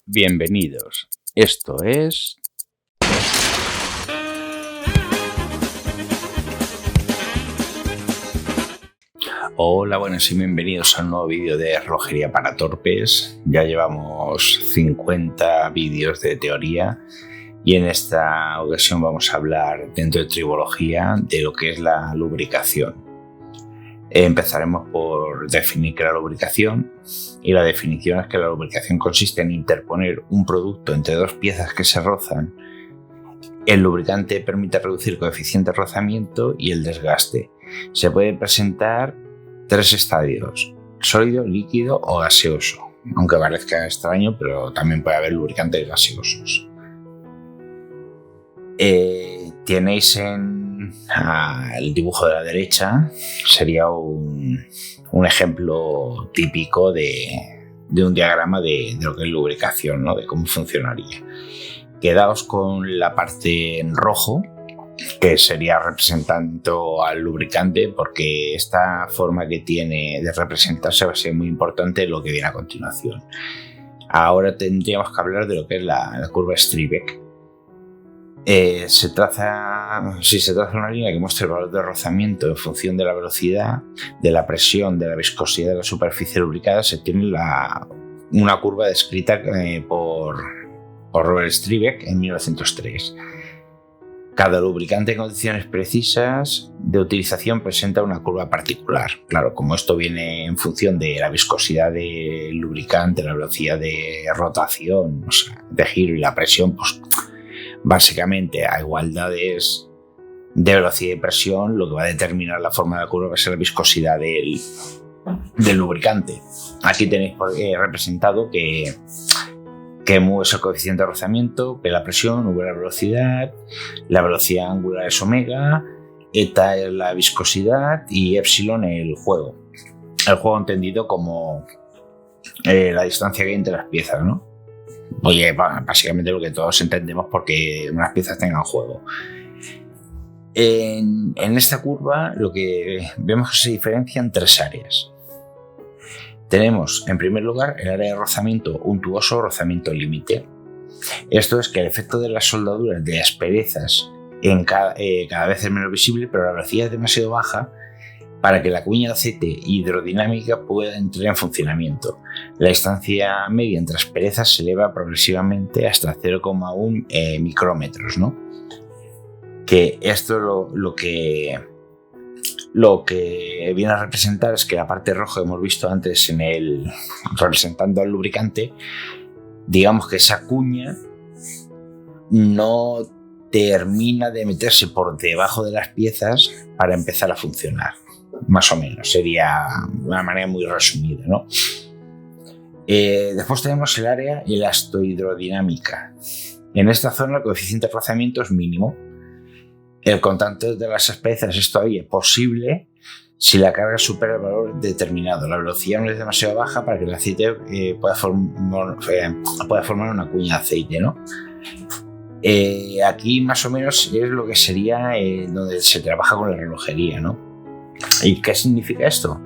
Bienvenidos. Esto es... Hola, buenas y bienvenidos a un nuevo vídeo de relojería para torpes. Ya llevamos 50 vídeos de teoría y en esta ocasión vamos a hablar dentro de tribología de lo que es la lubricación. Empezaremos por definir qué es la lubricación, y la definición es que la lubricación consiste en interponer un producto entre dos piezas que se rozan. El lubricante permite reducir el coeficiente de rozamiento y el desgaste. Se puede presentar tres estadios: sólido, líquido o gaseoso, aunque parezca extraño, pero también puede haber lubricantes gaseosos. Tenéis en el dibujo de la derecha, sería un ejemplo típico de un diagrama de lo que es lubricación, ¿no? De cómo funcionaría. Quedaos con la parte en rojo, que sería representando al lubricante, porque esta forma que tiene de representarse va a ser muy importante en lo que viene a continuación. Ahora tendríamos que hablar de lo que es la curva Streibek. Si se traza una línea que muestra el valor de rozamiento en función de la velocidad, de la presión, de la viscosidad de la superficie lubricada, se tiene una curva descrita por Robert Streibek en 1903. Cada lubricante en condiciones precisas de utilización presenta una curva particular. Claro, como esto viene en función de la viscosidad del lubricante, la velocidad de rotación, o sea, de giro y la presión, pues básicamente a igualdades de velocidad y presión, lo que va a determinar la forma de la curva va a ser la viscosidad del lubricante. Aquí tenéis representado que mu es el coeficiente de rozamiento, P la presión, V la velocidad angular es omega, eta es la viscosidad y epsilon el juego. El juego entendido como la distancia que hay entre las piezas, ¿no? Oye, básicamente lo que todos entendemos porque unas piezas tengan juego. En esta curva lo que vemos es que se diferencian tres áreas. Tenemos, en primer lugar, el área de rozamiento untuoso o rozamiento límite. Esto es que el efecto de las soldaduras de asperezas cada vez es menos visible, pero la velocidad es demasiado baja para que la cuña de aceite hidrodinámica pueda entrar en funcionamiento. La distancia media entre asperezas se eleva progresivamente hasta 0,1 micrómetros, ¿no? Que esto lo que viene a representar es que la parte roja que hemos visto antes representando al lubricante, digamos que esa cuña no termina de meterse por debajo de las piezas para empezar a funcionar. Más o menos, sería una manera muy resumida, ¿no? Después tenemos el área elastohidrodinámica. En esta zona el coeficiente de rozamiento es mínimo. El contacto de las asperezas es todavía posible si la carga supera el valor determinado. La velocidad no es demasiado baja para que el aceite pueda formar una cuña de aceite, ¿no? Aquí más o menos es lo que sería donde se trabaja con la relojería, ¿no? ¿Y qué significa esto?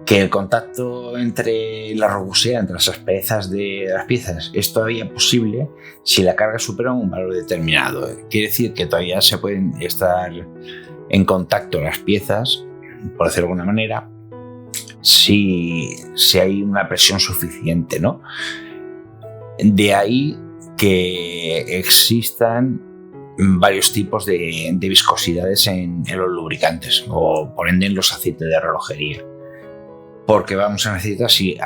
Que el contacto entre la rugosidad, entre las asperezas de las piezas, es todavía posible si la carga supera un valor determinado. Quiere decir que todavía se pueden estar en contacto las piezas, por decirlo de alguna manera, si hay una presión suficiente, ¿no? De ahí que existan varios tipos de viscosidades en los lubricantes, o por ende en los aceites de relojería. Porque vamos a necesitar, si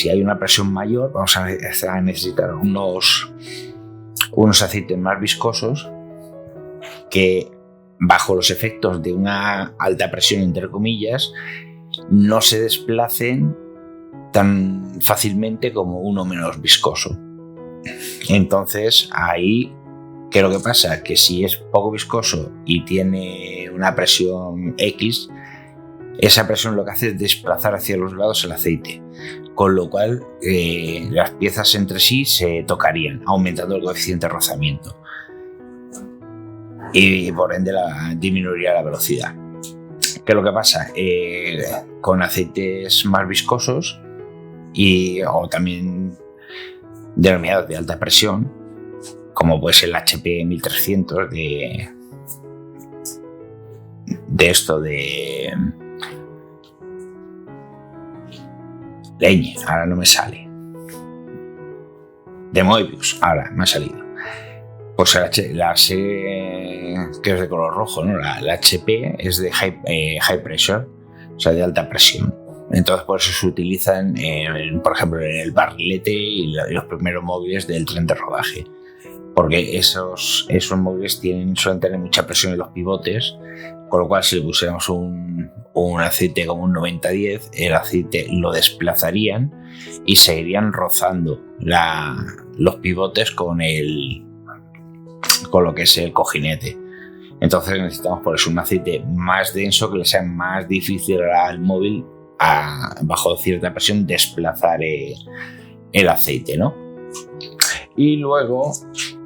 hay una presión mayor, vamos a necesitar unos aceites más viscosos que, bajo los efectos de una alta presión, entre comillas, no se desplacen tan fácilmente como uno menos viscoso. Entonces, ahí, ¿qué es lo que pasa? Que si es poco viscoso y tiene una presión X, esa presión lo que hace es desplazar hacia los lados el aceite, con lo cual las piezas entre sí se tocarían, aumentando el coeficiente de rozamiento y por ende disminuiría la velocidad. ¿Qué es lo que pasa? Con aceites más viscosos o también denominados de alta presión, como puede ser el HP 1300 de esto de leña, ahora no me sale, de Moebius, ahora me ha salido. Pues la serie que es de color rojo, ¿no? La HP es de high pressure, o sea, de alta presión. Entonces, por eso se utilizan, por ejemplo, en el barrilete y los primeros móviles del tren de rodaje. Porque esos móviles suelen tener mucha presión en los pivotes, con lo cual si le pusiéramos un aceite como un 90-10, el aceite lo desplazarían y seguirían rozando los pivotes con lo que es el cojinete. Entonces necesitamos por eso un aceite más denso, que le sea más difícil al móvil bajo cierta presión desplazar el aceite, ¿no? Y luego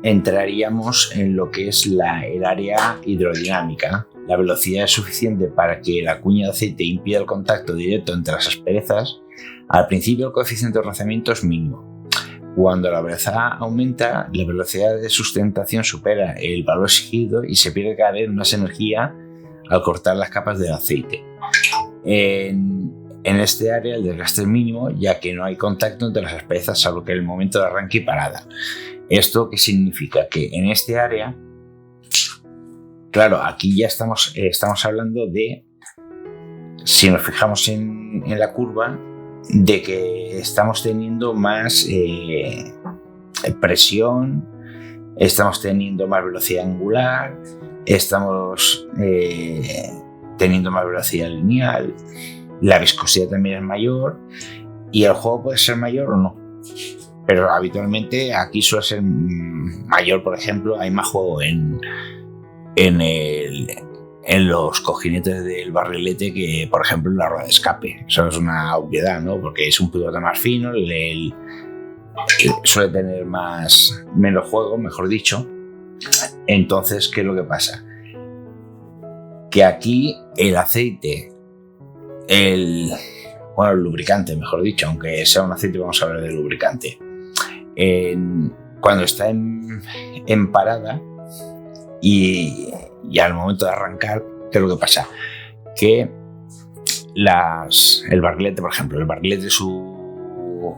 entraríamos en lo que es el área hidrodinámica. La velocidad es suficiente para que la cuña de aceite impida el contacto directo entre las asperezas. Al principio el coeficiente de rozamiento es mínimo. Cuando la velocidad aumenta, la velocidad de sustentación supera el valor exigido y se pierde cada vez más energía al cortar las capas del aceite. En este área el desgaste es mínimo, ya que no hay contacto entre las asperezas salvo que en el momento de arranque y parada. ¿Esto qué significa? Que en este área, claro, aquí ya estamos hablando de, si nos fijamos en la curva, de que estamos teniendo más presión, estamos teniendo más velocidad angular, estamos teniendo más velocidad lineal, la viscosidad también es mayor y el juego puede ser mayor o no, pero habitualmente aquí suele ser mayor. Por ejemplo, hay más juego en los cojinetes del barrilete que, por ejemplo, en la rueda de escape. Eso es una obviedad, ¿no? Porque es un pivote más fino, suele tener menos juego, mejor dicho. Entonces, ¿qué es lo que pasa? Que aquí el aceite, el lubricante, mejor dicho, aunque sea un aceite, vamos a hablar de lubricante. Cuando está en parada y al momento de arrancar, ¿qué es lo que pasa? Que el barrilete, por ejemplo, el barrilete y su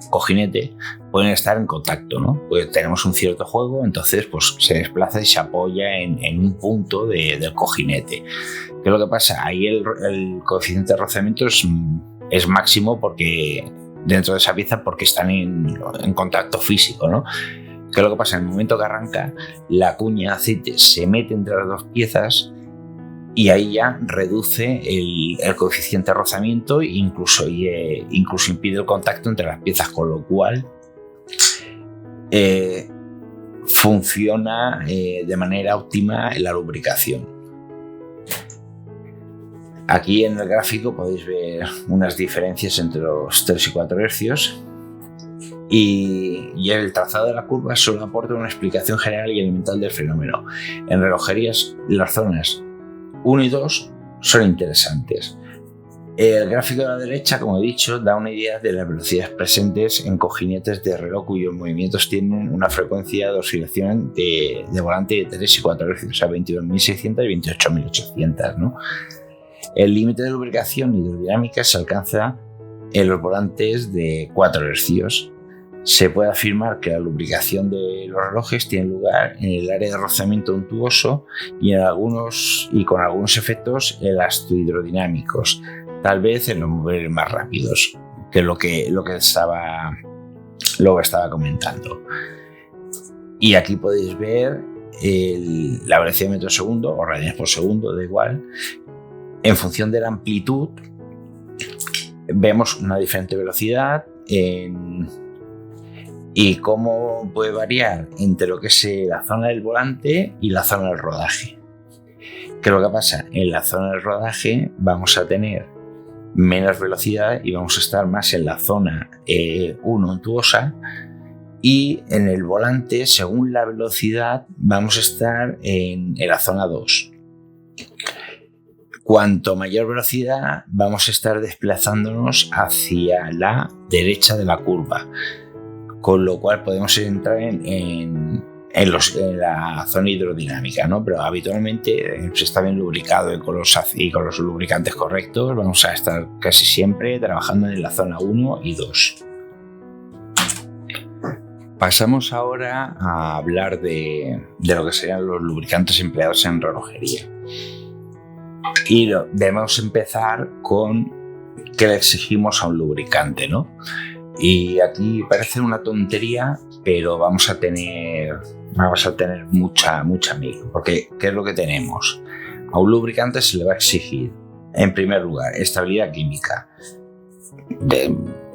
cojinete pueden estar en contacto, ¿no? Pues tenemos un cierto juego, entonces pues se desplaza y se apoya en un punto del cojinete. ¿Qué es lo que pasa? Ahí el coeficiente de rozamiento es máximo porque dentro de esa pieza, porque están en contacto físico, ¿no? ¿Qué es lo que pasa? En el momento que arranca, la cuña de aceite se mete entre las dos piezas y ahí ya reduce el coeficiente de rozamiento e incluso impide el contacto entre las piezas, con lo cual funciona de manera óptima la lubricación. Aquí en el gráfico podéis ver unas diferencias entre los 3 y 4 hercios. Y el trazado de la curva solo aporta una explicación general y elemental del fenómeno. En relojerías, las zonas 1 y 2 son interesantes. El gráfico de la derecha, como he dicho, da una idea de las velocidades presentes en cojinetes de reloj cuyos movimientos tienen una frecuencia de oscilación de volante de 3 y 4 hercios, o sea, 22.600 y 28.800, ¿no? El límite de lubricación hidrodinámica se alcanza en los volantes de 4 hercios. Se puede afirmar que la lubricación de los relojes tiene lugar en el área de rozamiento untuoso y con algunos efectos elastohidrodinámicos, tal vez en los móviles más rápidos, que es lo que estaba comentando. Y aquí podéis ver la velocidad de metros por segundo o radianes por segundo, da igual. En función de la amplitud vemos una diferente velocidad y cómo puede variar entre lo que es la zona del volante y la zona del rodaje. ¿Qué es lo que pasa? En la zona del rodaje vamos a tener menos velocidad y vamos a estar más en la zona 1 untuosa, y en el volante, según la velocidad, vamos a estar en la zona 2. Cuanto mayor velocidad, vamos a estar desplazándonos hacia la derecha de la curva. con lo cual podemos entrar en la zona hidrodinámica, ¿no? Pero habitualmente, si está bien lubricado y con los lubricantes correctos, vamos a estar casi siempre trabajando en la zona 1 y 2. Pasamos ahora a hablar de lo que serían los lubricantes empleados en relojería. Y debemos empezar con qué le exigimos a un lubricante, ¿no? Y aquí parece una tontería, pero vamos a tener mucha miga, porque ¿qué es lo que tenemos? A un lubricante se le va a exigir, en primer lugar, estabilidad química.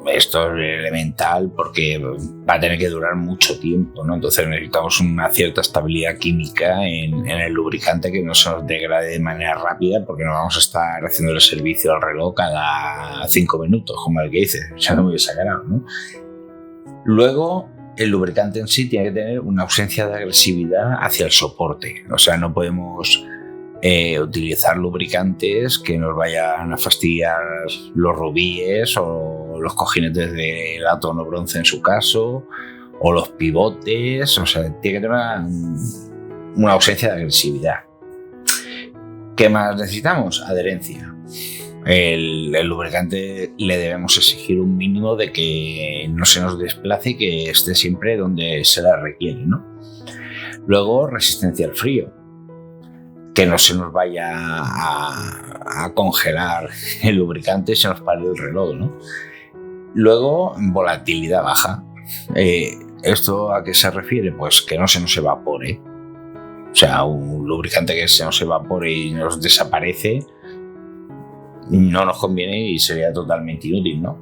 Esto es elemental porque va a tener que durar mucho tiempo, ¿no? Entonces necesitamos una cierta estabilidad química en el lubricante, que no se nos degrade de manera rápida, porque no vamos a estar haciendo el servicio al reloj cada 5 minutos, como el que dice, ya no muy exagerado, ¿no? Luego, el lubricante en sí tiene que tener una ausencia de agresividad hacia el soporte. O sea, no podemos utilizar lubricantes que nos vayan a fastidiar los rubíes o los cojinetes de latón o bronce en su caso, o los pivotes. O sea, tiene que tener una ausencia de agresividad. ¿Qué más necesitamos? Adherencia. El lubricante le debemos exigir un mínimo de que no se nos desplace y que esté siempre donde se la requiere, ¿no? Luego, resistencia al frío. Que no se nos vaya a congelar el lubricante y se nos pare el reloj, ¿no? Luego, volatilidad baja. ¿Esto a qué se refiere? Pues que no se nos evapore. O sea, un lubricante que se nos evapore y nos desaparece no nos conviene y sería totalmente inútil, ¿no?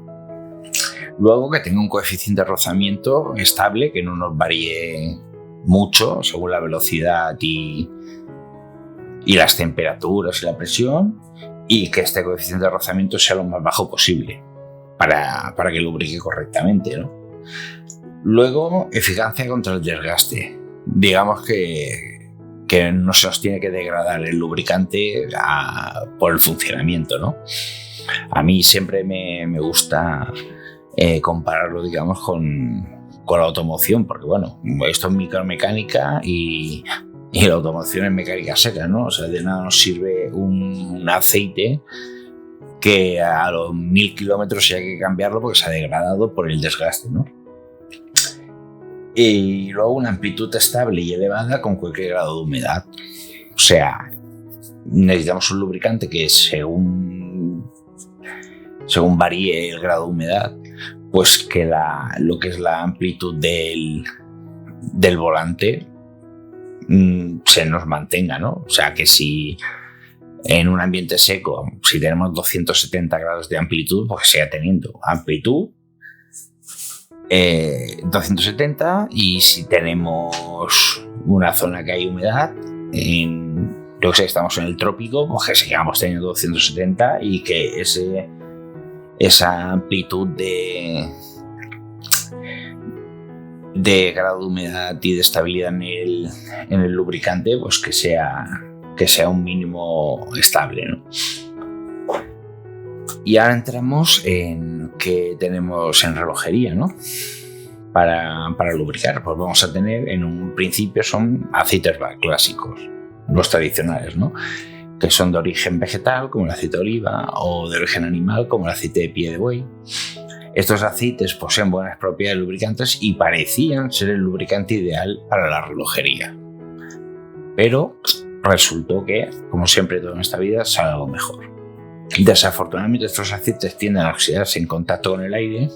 Luego, que tenga un coeficiente de rozamiento estable, que no nos varíe mucho según la velocidad y las temperaturas y la presión, y que este coeficiente de rozamiento sea lo más bajo posible para que lubrique correctamente, ¿no? Luego, eficacia contra el desgaste. Digamos que no se nos tiene que degradar el lubricante por el funcionamiento, ¿no? A mí siempre me gusta compararlo, digamos, con la automoción, porque bueno, esto es micromecánica y la automoción es mecánica seca, ¿no? O sea, de nada nos sirve un aceite que a los 1000 kilómetros hay que cambiarlo porque se ha degradado por el desgaste, ¿no? Y luego una amplitud estable y elevada con cualquier grado de humedad. O sea, necesitamos un lubricante que según varíe el grado de humedad, pues que lo que es la amplitud del volante se nos mantenga, ¿no? O sea, que si en un ambiente seco, si tenemos 270 grados de amplitud, pues siga teniendo amplitud 270, y si tenemos una zona que hay humedad, yo que sé, estamos en el trópico, pues que sigamos teniendo 270 y que esa amplitud de grado de humedad y de estabilidad en el lubricante, pues que sea un mínimo estable, ¿no? Y ahora entramos en qué tenemos en relojería, ¿no? Para lubricar, pues vamos a tener, en un principio, son aceites clásicos, los tradicionales, ¿no? Que son de origen vegetal, como el aceite de oliva, o de origen animal, como el aceite de pie de buey. Estos aceites poseen buenas propiedades lubricantes y parecían ser el lubricante ideal para la relojería. Pero resultó que, como siempre todo en esta vida, sale algo mejor. Desafortunadamente, estos aceites tienden a oxidarse en contacto con el aire.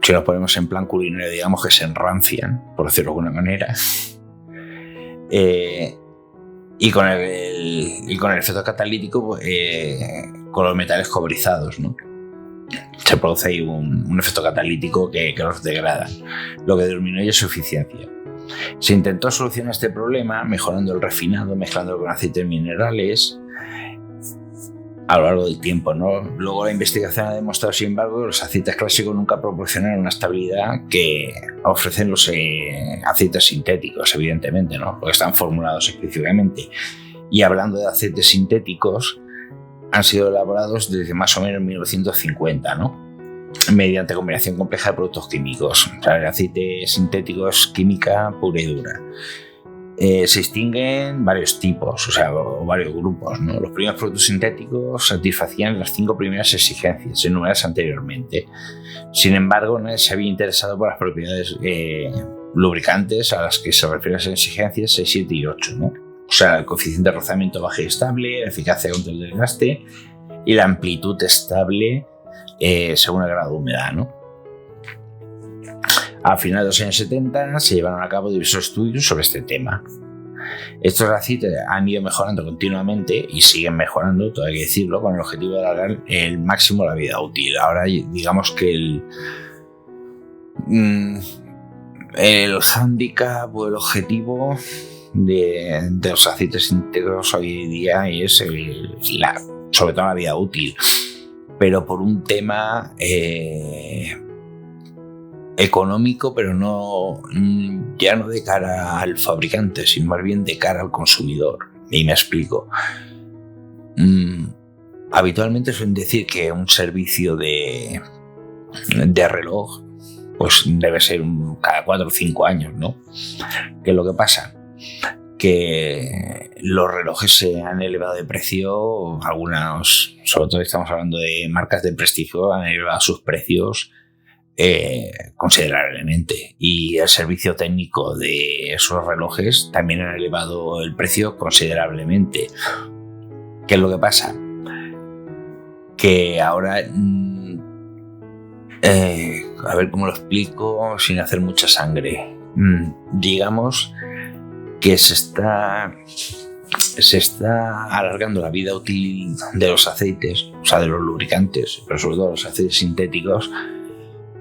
Si los ponemos en plan culinario, digamos que se enrancian, por decirlo de alguna manera. Y con el efecto catalítico, con los metales cobrizados, ¿no? Se produce ahí un efecto catalítico que los degrada, lo que disminuye su eficiencia. Se intentó solucionar este problema mejorando el refinado, mezclándolo con aceites minerales a lo largo del tiempo, ¿no? Luego la investigación ha demostrado, sin embargo, que los aceites clásicos nunca proporcionan una estabilidad que ofrecen los aceites sintéticos, evidentemente, ¿no? Porque están formulados específicamente. Y hablando de aceites sintéticos, han sido elaborados desde más o menos 1950, ¿no? mediante combinación compleja de productos químicos. O sea, el aceite sintético es química pura y dura. Se distinguen varios tipos, o varios grupos, ¿no? Los primeros productos sintéticos satisfacían las 5 primeras exigencias enumeradas anteriormente. Sin embargo, nadie se había interesado por las propiedades lubricantes a las que se refieren las exigencias 6, 7 y 8, ¿no? O sea, el coeficiente de rozamiento bajo y estable, la eficacia contra el desgaste y la amplitud estable según el grado de humedad, ¿no? A finales de los años 70 se llevaron a cabo diversos estudios sobre este tema. Estos aceites han ido mejorando continuamente y siguen mejorando, todo hay que decirlo, con el objetivo de alargar el máximo la vida útil. Ahora digamos que el hándicap o el objetivo de los aceites sintéticos hoy en día es sobre todo la vida útil, pero por un tema económico, pero ya no de cara al fabricante, sino más bien de cara al consumidor. Y me explico. Habitualmente suelen decir que un servicio de reloj pues debe ser cada 4 o 5 años, ¿no? ¿Qué es lo que pasa? Que los relojes se han elevado de precio, algunos, sobre todo estamos hablando de marcas de prestigio, han elevado sus precios considerablemente, y el servicio técnico de esos relojes también han elevado el precio considerablemente. ¿Qué es lo que pasa? Que ahora a ver cómo lo explico sin hacer mucha sangre. Digamos que se está alargando la vida útil de los aceites, o sea, de los lubricantes, pero sobre todo los aceites sintéticos,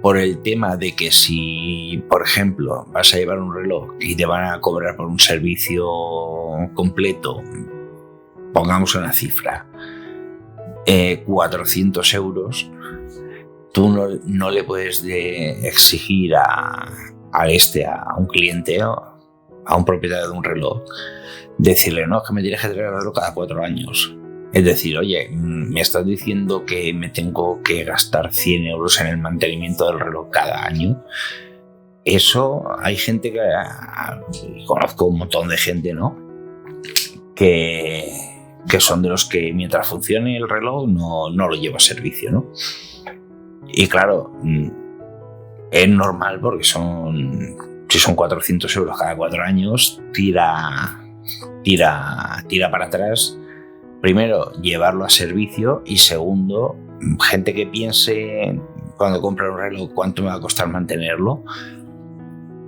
por el tema de que si, por ejemplo, vas a llevar un reloj y te van a cobrar por un servicio completo, pongamos una cifra, 400 euros, tú no le puedes exigir a un cliente, a un propietario de un reloj, decirle, no, es que me tienes que traer el reloj cada 4 años. Es decir, oye, me estás diciendo que me tengo que gastar 100 euros en el mantenimiento del reloj cada año. Eso hay gente que conozco un montón de gente, ¿no? Que son de los que mientras funcione el reloj no lo lleva a servicio, ¿no? Y claro, es normal porque si son 400 euros cada 4 años, tira para atrás. Primero, llevarlo a servicio, y segundo, gente que piense cuando compra un reloj cuánto me va a costar mantenerlo,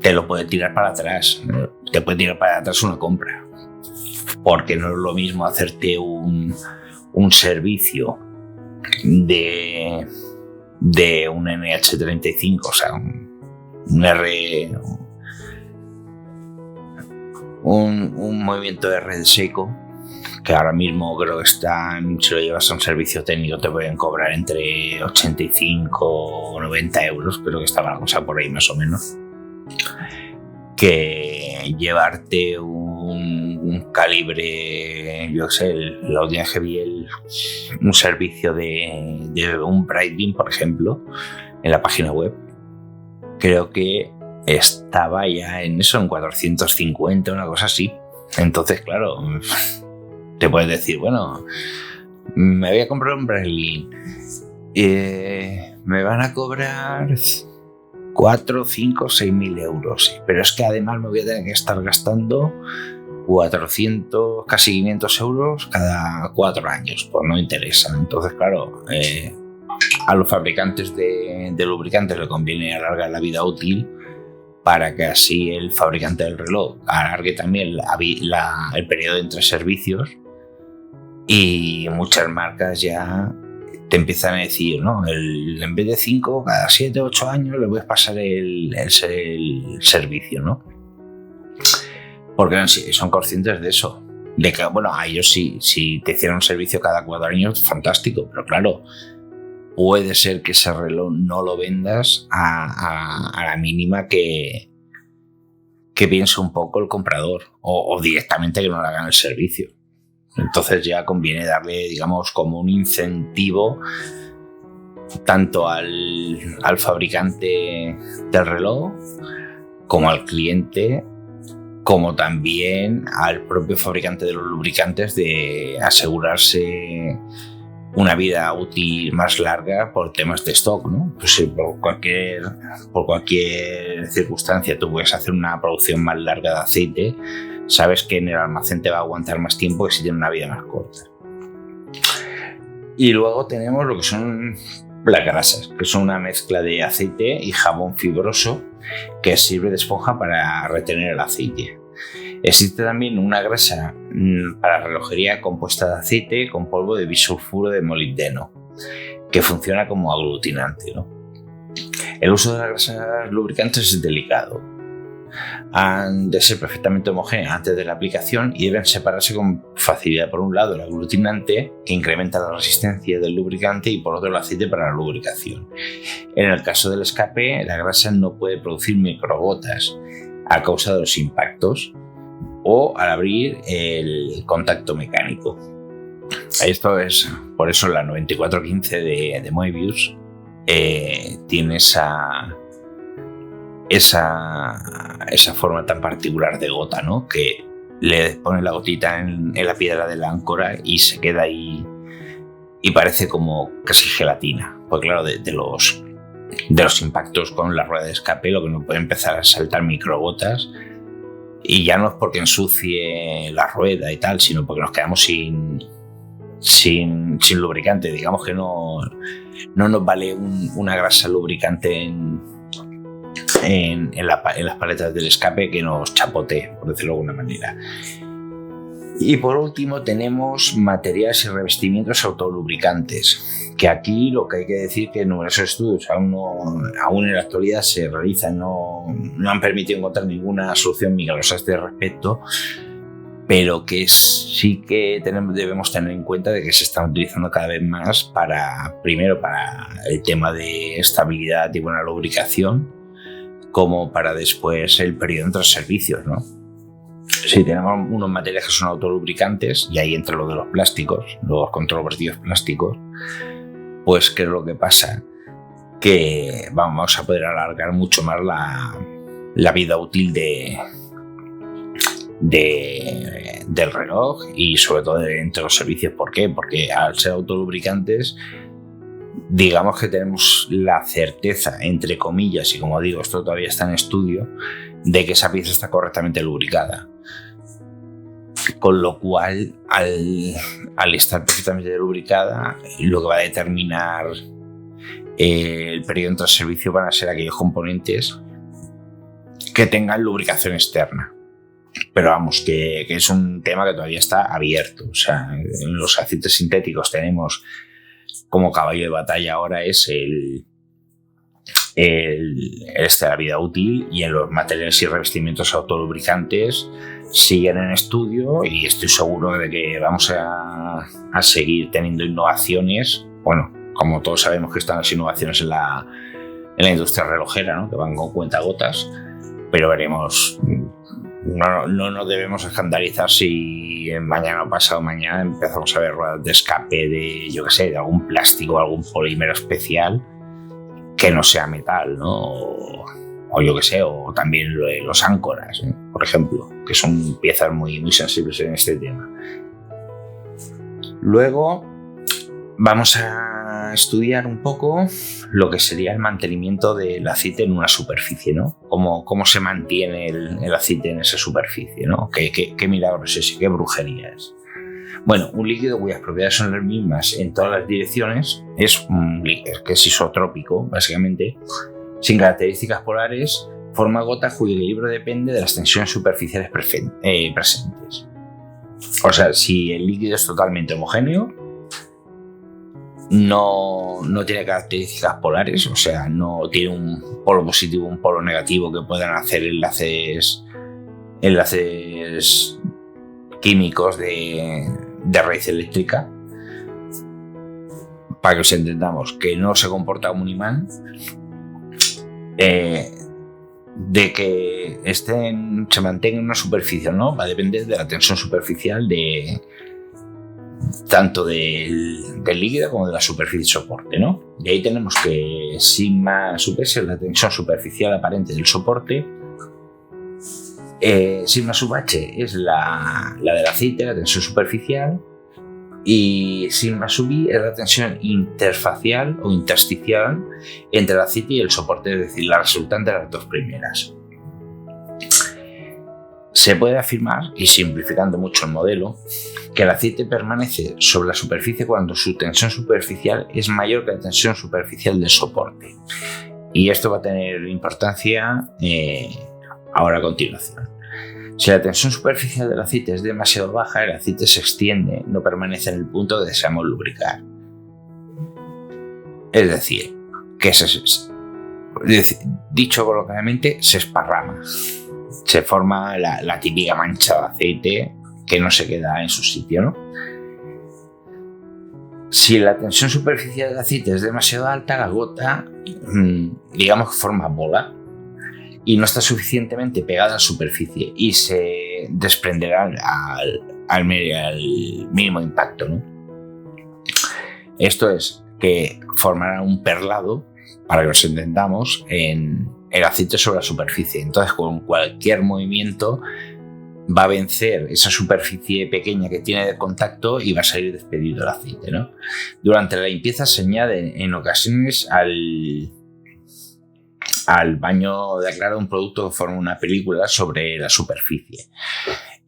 te lo puede tirar para atrás. Te puede tirar para atrás una compra. Porque no es lo mismo hacerte un servicio de un NH35, o sea, un movimiento R de seco, que ahora mismo creo que si lo llevas a un servicio técnico te pueden cobrar entre 85 o 90 euros, creo que estaba la cosa por ahí más o menos, que llevarte un calibre, yo sé, la última vez que vi un servicio de un Breitling, por ejemplo, en la página web, creo que estaba ya en 450, una cosa así. Entonces, claro, te puedes decir, bueno, me voy a comprar un Breitling, me van a cobrar 4, 5, 6 mil euros, pero es que además me voy a tener que estar gastando 400, casi 500 euros cada 4 años, pues no interesa. Entonces, claro, a los fabricantes de lubricantes le conviene alargar la vida útil para que así el fabricante del reloj alargue también el periodo entre servicios, y muchas marcas ya te empiezan a decir, ¿no? En vez de 5, cada 7, 8 años le puedes pasar el servicio, ¿no? Porque son conscientes de eso. De que, bueno, a ellos si te hicieran un servicio cada 4 años, fantástico, pero claro, puede ser que ese reloj no lo vendas a la mínima que piense un poco el comprador, o directamente que no le hagan el servicio. Entonces ya conviene darle, digamos, como un incentivo tanto al fabricante del reloj como al cliente, como también al propio fabricante de los lubricantes, de asegurarse una vida útil más larga por temas de stock, ¿no? Pues si por cualquier circunstancia tú puedes hacer una producción más larga de aceite, sabes que en el almacén te va a aguantar más tiempo que si tiene una vida más corta. Y luego tenemos lo que son las grasas, que son una mezcla de aceite y jabón fibroso que sirve de esponja para retener el aceite. Existe también una grasa para relojería compuesta de aceite con polvo de bisulfuro de molibdeno, que funciona como aglutinante, ¿no? El uso de las grasas lubricantes es delicado. Han de ser perfectamente homogéneas antes de la aplicación y deben separarse con facilidad. Por un lado, el aglutinante, que incrementa la resistencia del lubricante, y por otro, el aceite para la lubricación. En el caso del escape, la grasa no puede producir microgotas a causa de los impactos o al abrir el contacto mecánico. Esto es, por eso la 9415 de Moebius tiene esa forma tan particular de gota, ¿no? Que le pone la gotita en la piedra de la áncora y se queda ahí y parece como casi gelatina. Porque claro, de los impactos con la rueda de escape, lo que nos puede empezar a saltar microgotas, y ya no es porque ensucie la rueda y tal, sino porque nos quedamos sin lubricante. Digamos que no nos vale una grasa lubricante en las paletas del escape que nos chapotee, por decirlo de alguna manera. Y por último tenemos materiales y revestimientos autolubricantes, que aquí lo que hay que decir que numerosos estudios aún en la actualidad se realizan, no han permitido encontrar ninguna solución milagrosa a este respecto, pero que sí que debemos tener en cuenta de que se están utilizando cada vez más primero para el tema de estabilidad y buena lubricación, como para después el periodo entre los servicios, ¿no? Sí, tenemos unos materiales que son autolubricantes, y ahí entra lo de los plásticos, los controvertidos plásticos. Pues ¿qué es lo que pasa? Que vamos a poder alargar mucho más la vida útil del reloj, y sobre todo entre los servicios. ¿Por qué? Porque al ser autolubricantes, digamos que tenemos la certeza, entre comillas, y como digo, esto todavía está en estudio, de que esa pieza está correctamente lubricada. Con lo cual, al estar perfectamente lubricada, lo que va a determinar el periodo entre servicio van a ser aquellos componentes que tengan lubricación externa. Pero vamos, que es un tema que todavía está abierto. O sea, en los aceites sintéticos tenemos como caballo de batalla ahora es la vida útil, y en los materiales y revestimientos autolubricantes siguen en estudio, y estoy seguro de que vamos a seguir teniendo innovaciones. Bueno, como todos sabemos que están las innovaciones en la industria relojera, ¿no? Que van con cuentagotas, pero veremos. No nos debemos escandalizar si mañana o pasado mañana empezamos a ver ruedas de escape de algún plástico, algún polímero especial que no sea metal, ¿no? O también los áncoras, ¿eh? Por ejemplo, que son piezas muy, muy sensibles en este tema. Luego vamos a estudiar un poco lo que sería el mantenimiento del aceite en una superficie, ¿no? Cómo se mantiene el aceite en esa superficie, ¿no? ¿Qué milagro es ese? ¿Qué brujería es? Bueno, un líquido cuyas propiedades son las mismas en todas las direcciones es un líquido que es isotrópico, básicamente, sin características polares, forma gota cuyo equilibrio depende de las tensiones superficiales presentes. O sea, si el líquido es totalmente homogéneo, no tiene características polares, o sea, no tiene un polo positivo, un polo negativo que puedan hacer enlaces químicos de raíz eléctrica. Para que os entendamos, que no se comporta como un imán, de que se mantenga en una superficie, ¿no? Va a depender de la tensión superficial tanto del líquido como de la superficie de soporte, ¿no? Y ahí tenemos que sigma sub s es la tensión superficial aparente del soporte, sigma sub h es la del aceite, la tensión superficial, y sigma sub i es la tensión interfacial o intersticial entre el aceite y el soporte, es decir, la resultante de las dos primeras. Se puede afirmar, y simplificando mucho el modelo, que el aceite permanece sobre la superficie cuando su tensión superficial es mayor que la tensión superficial del soporte. Y esto va a tener importancia ahora a continuación. Si la tensión superficial del aceite es demasiado baja, el aceite se extiende, no permanece en el punto que deseamos lubricar. Es decir, que dicho coloquialmente, se esparrama. Se forma la típica mancha de aceite que no se queda en su sitio, ¿no? Si la tensión superficial del aceite es demasiado alta, la gota, digamos que forma bola y no está suficientemente pegada a la superficie y se desprenderá al mínimo impacto, ¿no? Esto es que formará un perlado, para que nos entendamos, en el aceite sobre la superficie. Entonces, con cualquier movimiento va a vencer esa superficie pequeña que tiene de contacto y va a salir despedido el aceite, ¿no? Durante la limpieza se añade en ocasiones al baño de aclarado un producto que forma una película sobre la superficie.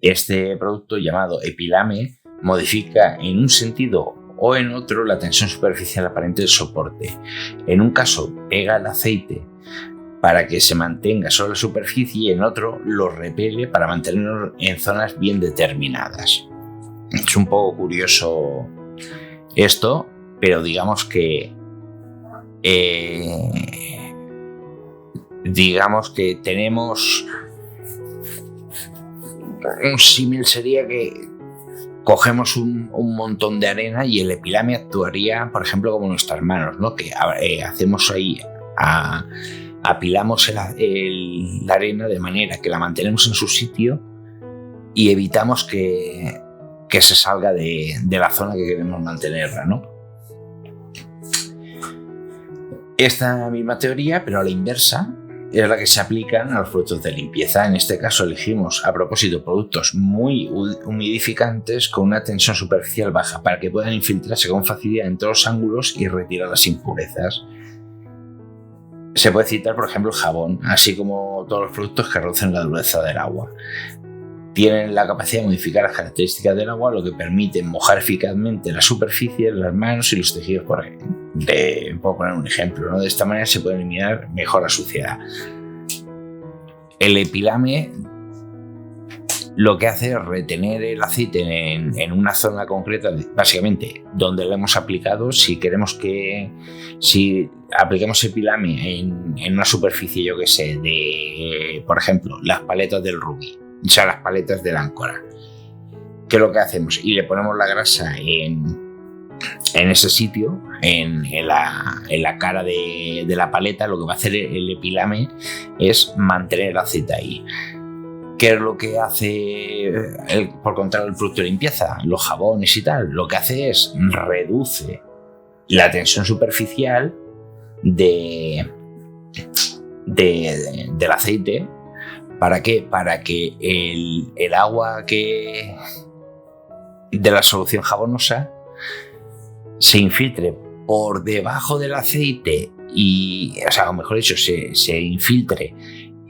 Este producto, llamado epilame, modifica en un sentido o en otro la tensión superficial aparente del soporte. En un caso pega el aceite para que se mantenga sobre la superficie y en otro lo repele para mantenerlo en zonas bien determinadas. Es un poco curioso esto, pero digamos que tenemos un símil, sería que cogemos un montón de arena y el epilame actuaría, por ejemplo, como nuestras manos, ¿no? Que hacemos ahí apilamos la arena de manera que la mantenemos en su sitio y evitamos que se salga de la zona que queremos mantenerla, ¿no? Esta misma teoría, pero a la inversa, es la que se aplican a los productos de limpieza. En este caso elegimos a propósito productos muy humidificantes con una tensión superficial baja para que puedan infiltrarse con facilidad en todos los ángulos y retirar las impurezas. Se puede citar, por ejemplo, el jabón, así como todos los productos que reducen la dureza del agua. Tienen la capacidad de modificar las características del agua, lo que permite mojar eficazmente la superficie, las manos y los tejidos. Puedo poner un ejemplo, ¿no? De esta manera se puede eliminar mejor la suciedad. El epilame lo que hace es retener el aceite en una zona concreta, básicamente donde lo hemos aplicado. Si aplicamos epilame en una superficie, yo que sé, de, por ejemplo, las paletas del rubí, o sea, las paletas del áncora, ¿qué es lo que hacemos? Y le ponemos la grasa en ese sitio, en la cara de la paleta. Lo que va a hacer el epilame es mantener el aceite ahí. ¿Qué es lo que hace por contrario el producto de limpieza? Los jabones y tal. Lo que hace es reduce la tensión superficial del aceite. ¿Para qué? Para que el agua de la solución jabonosa se infiltre por debajo del aceite o mejor dicho, se infiltre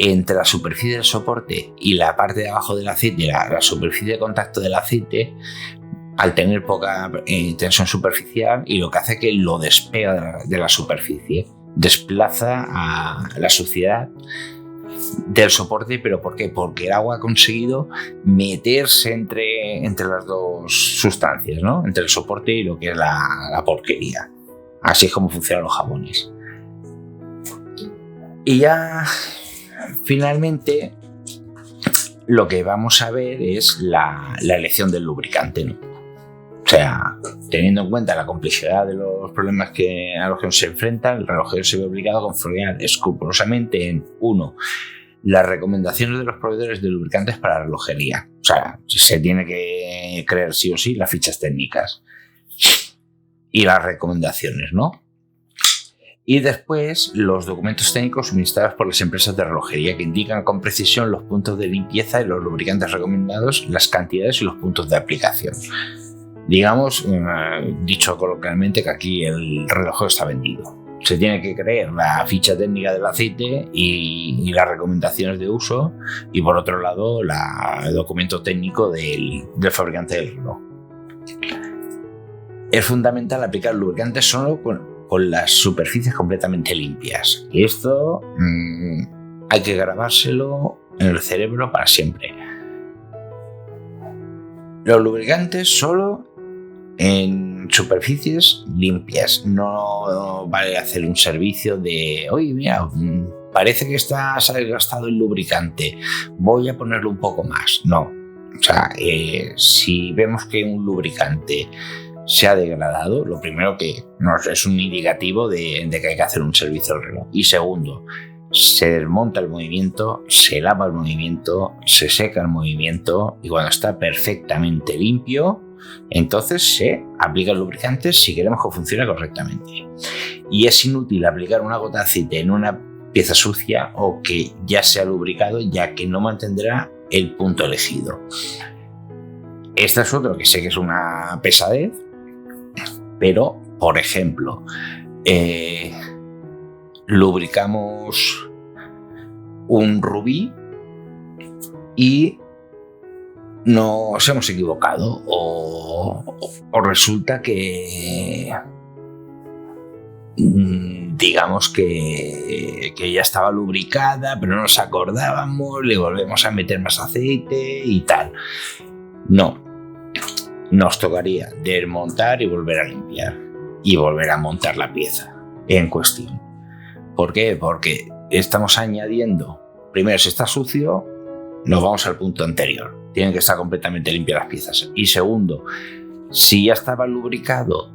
entre la superficie del soporte y la parte de abajo del aceite, la superficie de contacto del aceite, al tener poca tensión superficial, y lo que hace es que lo despega de la superficie, desplaza a la suciedad del soporte. ¿Pero por qué? Porque el agua ha conseguido meterse entre las dos sustancias, ¿no? Entre el soporte y lo que es la porquería. Así es como funcionan los jabones. Y ya finalmente lo que vamos a ver es la elección del lubricante, ¿no? O sea, teniendo en cuenta la complejidad de los problemas a los que se enfrentan, el relojero se ve obligado a confiar escrupulosamente en 1. Las recomendaciones de los proveedores de lubricantes para la relojería. O sea, se tiene que que creer sí o sí las fichas técnicas y las recomendaciones, ¿no? Y después los documentos técnicos suministrados por las empresas de relojería que indican con precisión los puntos de limpieza y los lubricantes recomendados, las cantidades y los puntos de aplicación. Digamos, dicho coloquialmente, que aquí el reloj está vendido. Se tiene que creer la ficha técnica del aceite y las recomendaciones de uso, y por otro lado el documento técnico del fabricante del reloj. Es fundamental aplicar lubricantes solo con las superficies completamente limpias. Y esto hay que grabárselo en el cerebro para siempre. Los lubricantes solo en superficies limpias. No vale hacer un servicio de, oye, mira, parece que se ha gastado el lubricante, voy a ponerlo un poco más. No. O sea, si vemos que un lubricante se ha degradado, lo primero que nos es un indicativo de que hay que hacer un servicio al reloj. Y segundo, se desmonta el movimiento, se lava el movimiento, se seca el movimiento, y cuando está perfectamente limpio, entonces se aplica el lubricante si queremos que funcione correctamente. Y es inútil aplicar una gota de aceite en una pieza sucia o que ya se ha lubricado, ya que no mantendrá el punto elegido. Este es otro que sé que es una pesadez, pero, por ejemplo, lubricamos un rubí y nos hemos equivocado o resulta que digamos que ya estaba lubricada, pero no nos acordábamos, le volvemos a meter más aceite y tal. No, nos tocaría desmontar y volver a limpiar y volver a montar la pieza en cuestión. ¿Por qué? Porque estamos añadiendo, primero, si está sucio, nos vamos al punto anterior, tienen que estar completamente limpias las piezas. Y segundo, si ya estaba lubricado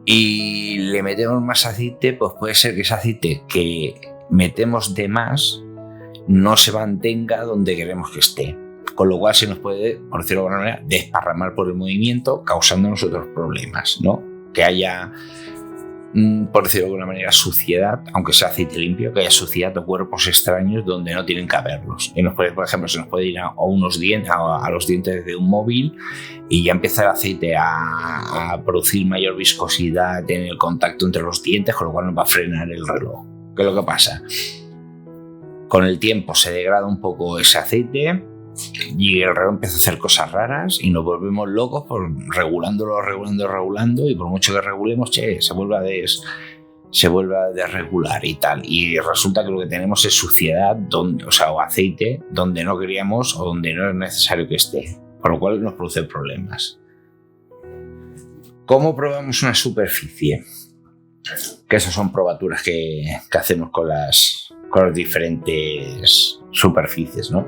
y le metemos más aceite, pues puede ser que ese aceite que metemos de más no se mantenga donde queremos que esté, con lo cual se nos puede, por decirlo de alguna manera, desparramar por el movimiento, causándonos otros problemas, ¿no? Que haya, por decirlo de alguna manera, suciedad, aunque sea aceite limpio, que haya suciedad o cuerpos extraños donde no tienen que haberlos. Y nos puede, por ejemplo, se nos puede ir a los dientes de un móvil y ya empieza el aceite a producir mayor viscosidad en el contacto entre los dientes, con lo cual nos va a frenar el reloj. ¿Qué es lo que pasa? Con el tiempo se degrada un poco ese aceite y el reloj empieza a hacer cosas raras y nos volvemos locos por regulando, y por mucho que regulemos, se vuelve a desregular y tal, y resulta que lo que tenemos es suciedad o aceite donde no queríamos o donde no es necesario que esté, por lo cual nos produce problemas. ¿Cómo probamos una superficie? Que esas son probaturas que hacemos con las diferentes superficies, ¿no?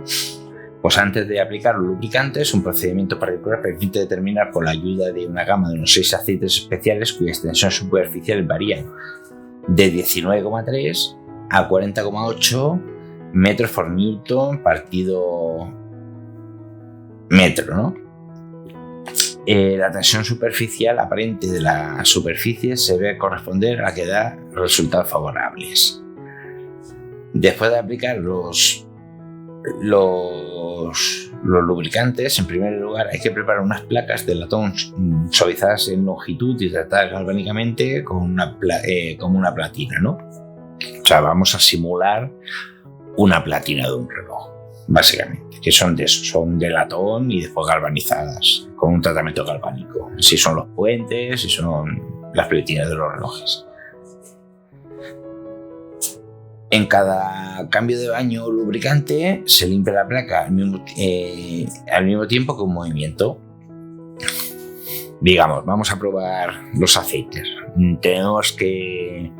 Pues antes de aplicar los lubricantes, un procedimiento particular permite determinar, con la ayuda de una gama de unos 6 aceites especiales cuya extensión superficial varía de 19,3 a 40,8 metros por newton partido metro, ¿no? La tensión superficial aparente de la superficie se ve corresponder a que da resultados favorables. Después de aplicar los lubricantes, en primer lugar hay que preparar unas placas de latón suavizadas en longitud y tratadas galvánicamente como una platina, ¿no? O sea, vamos a simular una platina de un reloj, básicamente, que son de latón y después galvanizadas con un tratamiento galvánico. Si son los puentes, si son las platinas de los relojes. En cada cambio de baño o lubricante se limpia la placa al mismo tiempo que un movimiento. Digamos, vamos a probar los aceites. Tenemos que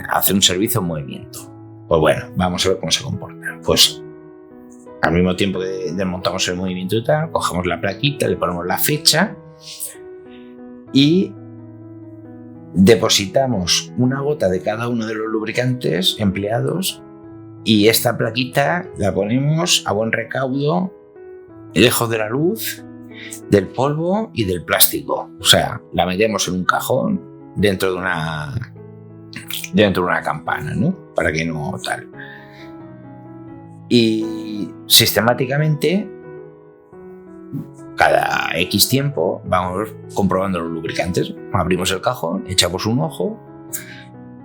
hacer un servicio en movimiento. Pues bueno, vamos a ver cómo se comporta. Pues al mismo tiempo que desmontamos el movimiento y tal, cogemos la plaquita, le ponemos la fecha y depositamos una gota de cada uno de los lubricantes empleados, y esta plaquita la ponemos a buen recaudo lejos de la luz, del polvo y del plástico. O sea, la metemos en un cajón dentro de una campana, ¿no? Para que no tal. Y sistemáticamente, cada X tiempo, vamos comprobando los lubricantes. Abrimos el cajón, echamos un ojo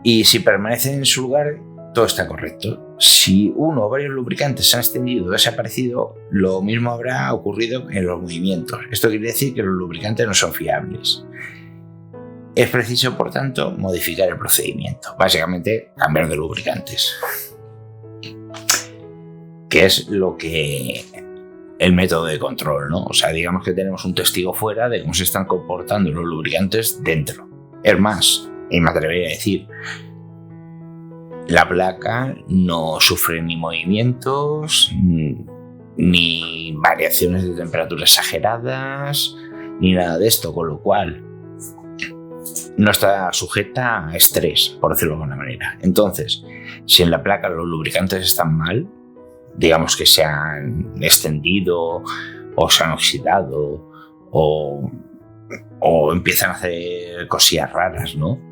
y si permanecen en su lugar, todo está correcto. Si uno o varios lubricantes se han extendido o desaparecido, lo mismo habrá ocurrido en los movimientos. Esto quiere decir que los lubricantes no son fiables. Es preciso, por tanto, modificar el procedimiento. Básicamente, cambiar de lubricantes. Que es lo que... el método de control, ¿no? O sea, digamos que tenemos un testigo fuera de cómo se están comportando los lubricantes dentro. Es más, y me atrevería a decir, la placa no sufre ni movimientos, ni variaciones de temperatura exageradas, ni nada de esto, con lo cual no está sujeta a estrés, por decirlo de alguna manera. Entonces, si en la placa los lubricantes están mal, digamos que se han extendido o se han oxidado o empiezan a hacer cosillas raras, ¿no?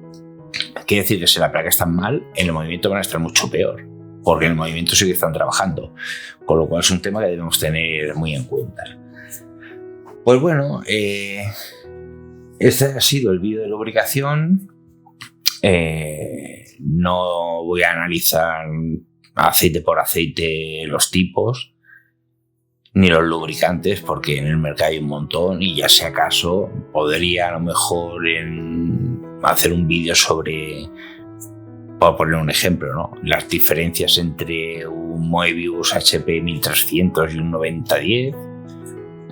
Quiere decir que si la placa está mal, en el movimiento van a estar mucho peor, porque en el movimiento sí que están trabajando, con lo cual es un tema que debemos tener muy en cuenta. Pues bueno, este ha sido el vídeo de lubricación. No voy a analizar aceite por aceite los tipos ni los lubricantes, porque en el mercado hay un montón y ya si acaso podría a lo mejor hacer un vídeo sobre, por poner un ejemplo, ¿no?, las diferencias entre un Moebius HP 1300 y un 9010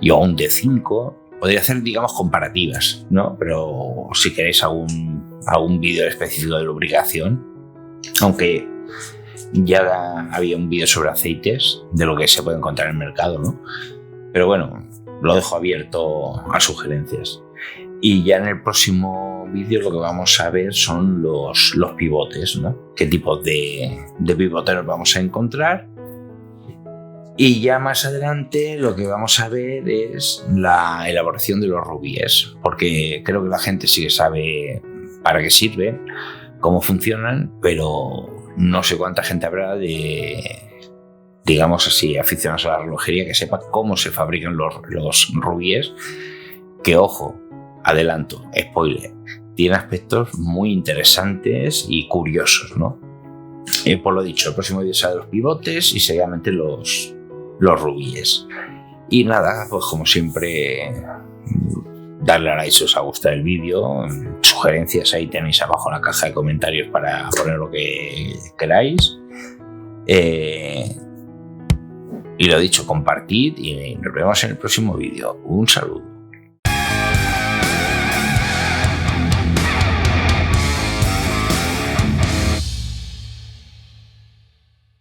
y un D5. Podría hacer, digamos, comparativas, ¿no? Pero si queréis algún vídeo específico de lubricación, aunque ya había un vídeo sobre aceites, de lo que se puede encontrar en el mercado, ¿no? Pero bueno, lo dejo abierto a sugerencias. Y ya en el próximo vídeo lo que vamos a ver son los pivotes, ¿no? Qué tipo de pivoteros vamos a encontrar. Y ya más adelante lo que vamos a ver es la elaboración de los rubíes, porque creo que la gente sí que sabe para qué sirven, cómo funcionan, pero no sé cuánta gente habrá de, digamos así, aficionados a la relojería que sepa cómo se fabrican los rubíes, que ojo, adelanto, spoiler, tiene aspectos muy interesantes y curiosos, ¿no? Por lo dicho, el próximo vídeo será de los pivotes y seguidamente los rubíes. Y nada, pues como siempre, darle a like si os ha gustado el vídeo, sugerencias ahí tenéis abajo en la caja de comentarios para poner lo que queráis. Y lo dicho, compartid y nos vemos en el próximo vídeo. Un saludo.